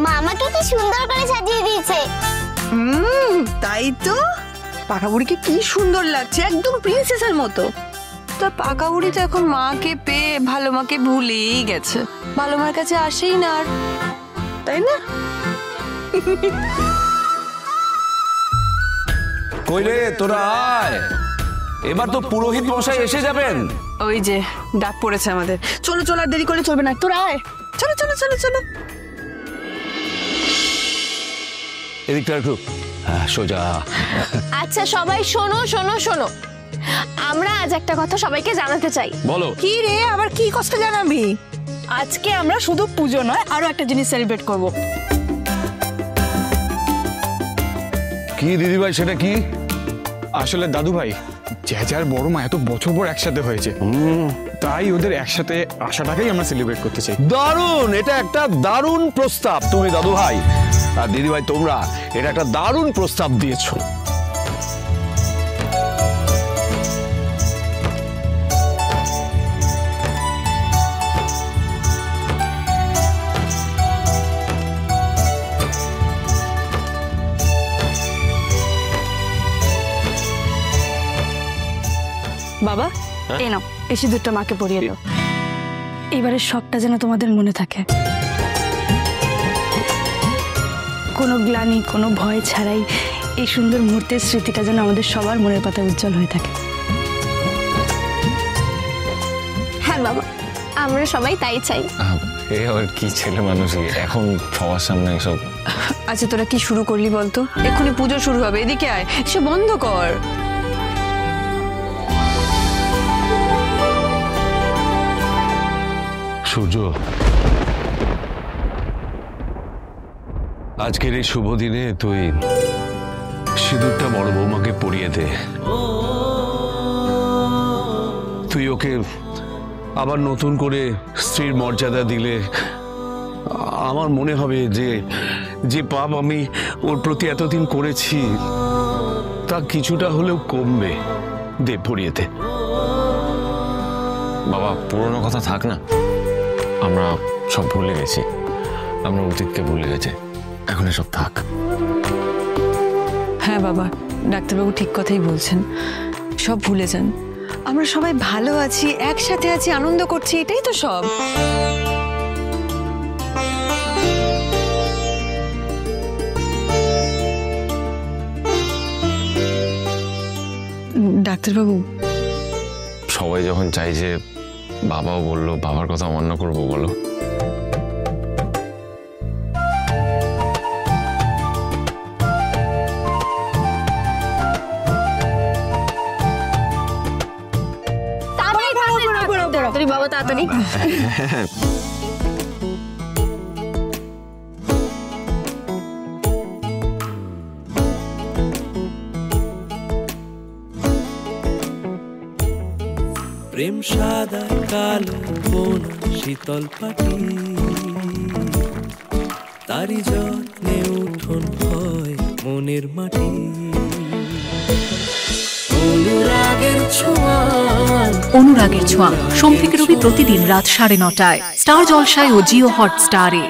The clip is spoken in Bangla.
মা আমাকে কি সুন্দর করে সাজিয়ে দিয়েছে। তাই তো, পাকা বুড়িকে কি সুন্দর লাগছে, একদম প্রিন্সেসের মতো। তা পাকা বুড়ি তো এখন মাকে পেয়ে ভালো মাকে ভুলেই গেছে, ভালো মার কাছে আসেই না আর, তাই না? কই রে তোরা আয়, এবার তো পুরোহিত মশাই এসে যাবেন। ওই যে ডাক পড়েছে আমাদের, চলো চলো, আর দেরি করলে চলবে না, তোরা আয়, চলো চলো চলো চলো। এদিকটা একটু সোজা। আচ্ছা সবাই শোনো শোনো শোনো, আমরা আজ একটা কথা সবাইকে জানাতে চাই। বলো। কি রে, আবার কি কষ্ট জানাবি? আজকে আমরা শুধু পুজো নয়, আরো একটা জিনিস সেলিব্রেট করব। কি দিদিভাই, সেটা কি? আসলে দাদু ভাই, জেজার বড় মা এত বছর পর একসাথে হয়েছে, তাই ওদের একসাথে আসাটাকেই আমরা সেলিব্রেট করতে চাই। দারুণ, এটা একটা দারুণ প্রস্তাব। তুমি দাদু ভাই আর দিদিভাই, তোমরা এটা একটা দারুণ প্রস্তাব দিয়েছো। বাবা, এই নাও, এই সিঁদুরটা মাকে পরিয়ে দাও। এবারে সবটা যেন তোমাদের মনে থাকে, কোনো গ্লানি কোনো ভয় ছাড়াই এই সুন্দর মুহূর্তের স্মৃতিটা যেন আমাদের সবার মনের পাতায় উজ্জ্বল হয়ে থাকে। হ্যাঁ বাবা, আমরা সবাই তাই চাই। এ আর কি ছেলে মানুষ, এখন সবার সামনে এসব। আচ্ছা তোরা কি শুরু করলি বলতো? এক্ষুনি পুজো শুরু হবে, এদিকে আয়, সে বন্ধ কর। সূর্য, আজকের এই শুভ দিনে তুই সিঁদুরটা বড় বৌমাকে পরিয়ে দে। তুই ওকে আবার নতুন করে স্ত্রীর মর্যাদা দিলে আমার মনে হবে যে যে পাপ আমি ওর প্রতি এতদিন করেছি তা কিছুটা হলেও কমবে। দে, পরিয়ে দে। বাবা, পুরোনো কথা থাক না, আমরা সব ভুলে গেছি, আমরা অতীতকে ভুলে গেছি, এখন এসব থাক। হ্যাঁ বাবা, ডাক্তারবাবু ঠিক কথাই বলছেন, সব ভুলে যান। আমরা সবাই ভালো আছি, একসাথে আছি, আনন্দ করছি, এটাই তো সব। ডাক্তারবাবু, সবাই যখন চাই যে বাবাও বললো, বাবার কথা অমান্য করবো বলো? তাড়াতাড়ি বাবা, তাড়াতাড়ি। প্রেম সাদা কালো কোন শীতল পাটি, তারি যত্নে উঠোন হয় মনের মাটি। অনুরাগের ছোঁয়া, সোম থেকে রবি প্রতিদিন রাত 9:30টায় স্টার জলসায় ও জিও হটস্টারে।